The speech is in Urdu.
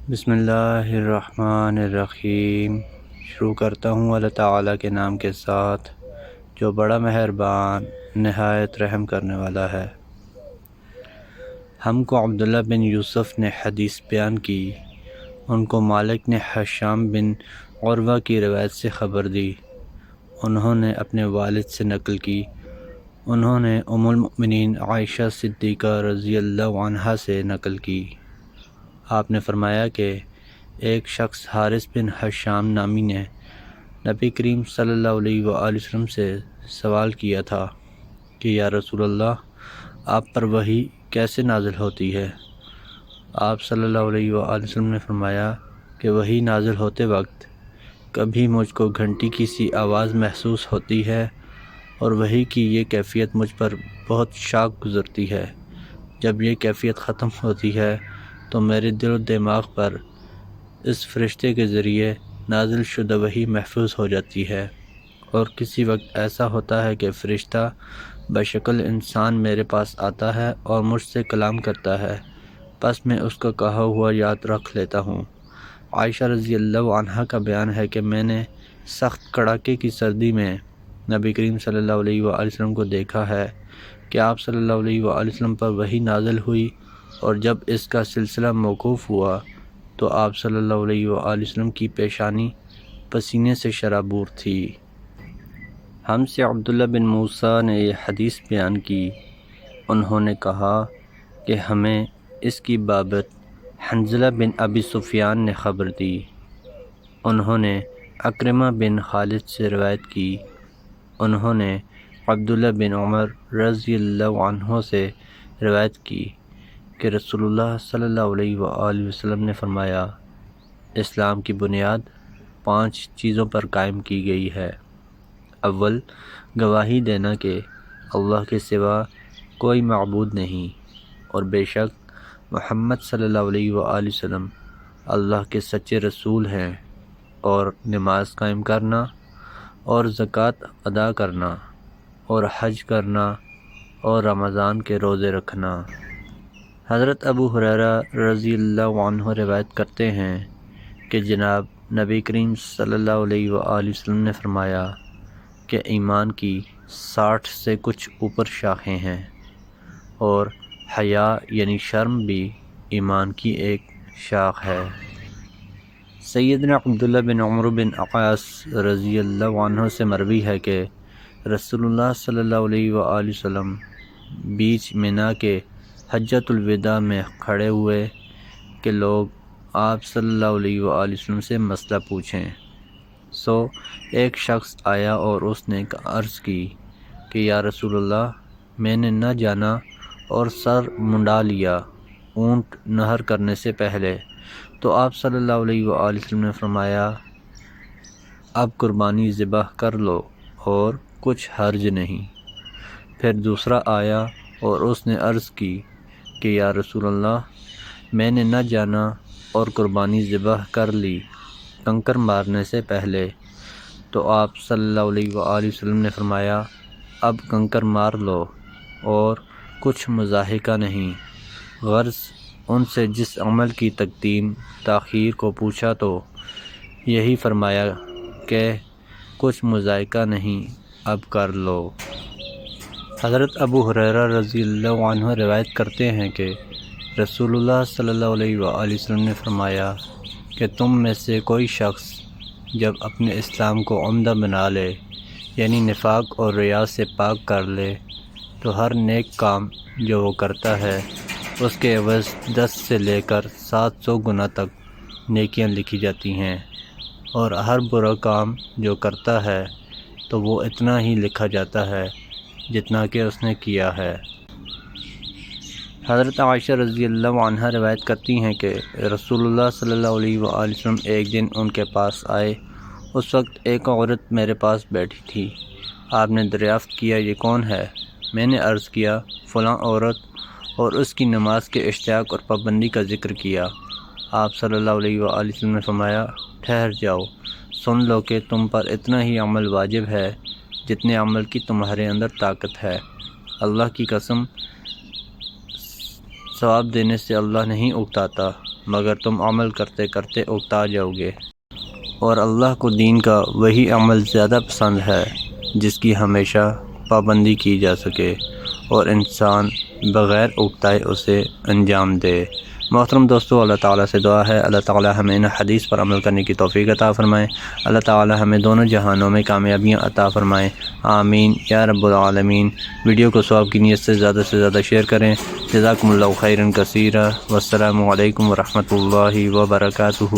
بسم اللہ الرحمن الرحیم۔ شروع کرتا ہوں اللہ تعالیٰ کے نام کے ساتھ جو بڑا مہربان نہایت رحم کرنے والا ہے۔ ہم کو عبداللہ بن یوسف نے حدیث بیان کی، ان کو مالک نے ہشام بن عروہ کی روایت سے خبر دی، انہوں نے اپنے والد سے نقل کی، انہوں نے ام المؤمنین عائشہ صدیقہ رضی اللہ عنہا سے نقل کی۔ آپ نے فرمایا کہ ایک شخص حارث بن ہشام نامی نے نبی کریم صلی اللہ علیہ وآلہ وسلم سے سوال کیا تھا کہ یا رسول اللہ، آپ پر وحی کیسے نازل ہوتی ہے؟ آپ صلی اللہ علیہ وآلہ وسلم نے فرمایا کہ وحی نازل ہوتے وقت کبھی مجھ کو گھنٹی کی سی آواز محسوس ہوتی ہے اور وحی کی یہ کیفیت مجھ پر بہت شاق گزرتی ہے۔ جب یہ کیفیت ختم ہوتی ہے تو میرے دل و دماغ پر اس فرشتے کے ذریعے نازل شدہ وحی محفوظ ہو جاتی ہے، اور کسی وقت ایسا ہوتا ہے کہ فرشتہ بشکل انسان میرے پاس آتا ہے اور مجھ سے کلام کرتا ہے، پس میں اس کا کہا ہوا یاد رکھ لیتا ہوں۔ عائشہ رضی اللہ عنہا کا بیان ہے کہ میں نے سخت کڑاکے کی سردی میں نبی کریم صلی اللہ علیہ وآلہ وسلم کو دیکھا ہے کہ آپ صلی اللہ علیہ وآلہ وسلم پر وحی نازل ہوئی، اور جب اس کا سلسلہ موقوف ہوا تو آپ صلی اللہ علیہ وآلہ وسلم کی پیشانی پسینے سے شرابور تھی۔ ہم سے عبداللہ بن موسیٰ نے یہ حدیث بیان کی، انہوں نے کہا کہ ہمیں اس کی بابت حنظلہ بن ابی سفیان نے خبر دی، انہوں نے عکرمہ بن خالد سے روایت کی، انہوں نے عبداللہ بن عمر رضی اللہ عنہ سے روایت کی کہ رسول اللہ صلی اللہ علیہ وآلہ وسلم نے فرمایا، اسلام کی بنیاد 5 چیزوں پر قائم کی گئی ہے۔ اول، گواہی دینا کہ اللہ کے سوا کوئی معبود نہیں، اور بے شک محمد صلی اللہ علیہ وآلہ وسلم اللہ کے سچے رسول ہیں، اور نماز قائم کرنا، اور زکوٰۃ ادا کرنا، اور حج کرنا، اور رمضان کے روزے رکھنا۔ حضرت ابو ہریرہ رضی اللہ عنہ روایت کرتے ہیں کہ جناب نبی کریم صلی اللہ علیہ وآلہ وسلم نے فرمایا کہ ایمان کی 60 سے کچھ اوپر شاخیں ہیں، اور حیا یعنی شرم بھی ایمان کی ایک شاخ ہے۔ سیدنا عبداللہ بن عمرو بن عاص رضی اللہ عنہ سے مروی ہے کہ رسول اللہ صلی اللہ علیہ وآلہ وسلم بیچ منا کے حجۃ الوداع میں کھڑے ہوئے کہ لوگ آپ صلی اللہ علیہ وآلہ وسلم سے مسئلہ پوچھیں۔ سو ایک شخص آیا اور اس نے عرض کی کہ یا رسول اللہ، میں نے نہ جانا اور سر منڈا لیا اونٹ نہر کرنے سے پہلے، تو آپ صلی اللہ علیہ وآلہ وسلم نے فرمایا، اب قربانی ذبح کر لو اور کچھ حرج نہیں۔ پھر دوسرا آیا اور اس نے عرض کی کہ یا رسول اللہ، میں نے نہ جانا اور قربانی ذبح کر لی کنکر مارنے سے پہلے، تو آپ صلی اللہ علیہ وآلہ وسلم نے فرمایا، اب کنکر مار لو اور کچھ مضاحکہ نہیں۔ غرض ان سے جس عمل کی تقدیم تاخیر کو پوچھا تو یہی فرمایا کہ کچھ مضاحکہ نہیں، اب کر لو۔ حضرت ابو ہریرہ رضی اللہ عنہ روایت کرتے ہیں کہ رسول اللہ صلی اللہ علیہ وآلہ وسلم نے فرمایا کہ تم میں سے کوئی شخص جب اپنے اسلام کو عمدہ بنا لے، یعنی نفاق اور ریا سے پاک کر لے، تو ہر نیک کام جو وہ کرتا ہے اس کے عوض 10 سے لے کر 700 گنا تک نیکیاں لکھی جاتی ہیں، اور ہر برا کام جو کرتا ہے تو وہ اتنا ہی لکھا جاتا ہے جتنا کہ اس نے کیا ہے۔ حضرت عائشہ رضی اللہ عنہا روایت کرتی ہیں کہ رسول اللہ صلی اللہ علیہ وآلہ وسلم ایک دن ان کے پاس آئے، اس وقت ایک عورت میرے پاس بیٹھی تھی۔ آپ نے دریافت کیا یہ کون ہے؟ میں نے عرض کیا فلاں عورت، اور اس کی نماز کے اشتیاق اور پابندی کا ذکر کیا۔ آپ صلی اللہ علیہ وآلہ وسلم نے فرمایا، ٹھہر جاؤ، سن لو کہ تم پر اتنا ہی عمل واجب ہے جتنے عمل کی تمہارے اندر طاقت ہے۔ اللہ کی قسم، ثواب دینے سے اللہ نہیں اکتاتا، مگر تم عمل کرتے کرتے اکتا جاؤ گے، اور اللہ کو دین کا وہی عمل زیادہ پسند ہے جس کی ہمیشہ پابندی کی جا سکے اور انسان بغیر اکتائے اسے انجام دے۔ محترم دوستو، اللہ تعالیٰ سے دعا ہے اللہ تعالیٰ ہمیں ان حدیث پر عمل کرنے کی توفیق عطا فرمائے، اللہ تعالیٰ ہمیں دونوں جہانوں میں کامیابیاں عطا فرمائے، آمین یا رب العالمین۔ ویڈیو کو ثواب کی نیت سے زیادہ شیئر کریں۔ جزاکم اللہ خیرا کثیرا، والسلام علیکم ورحمۃ اللہ وبرکاتہ۔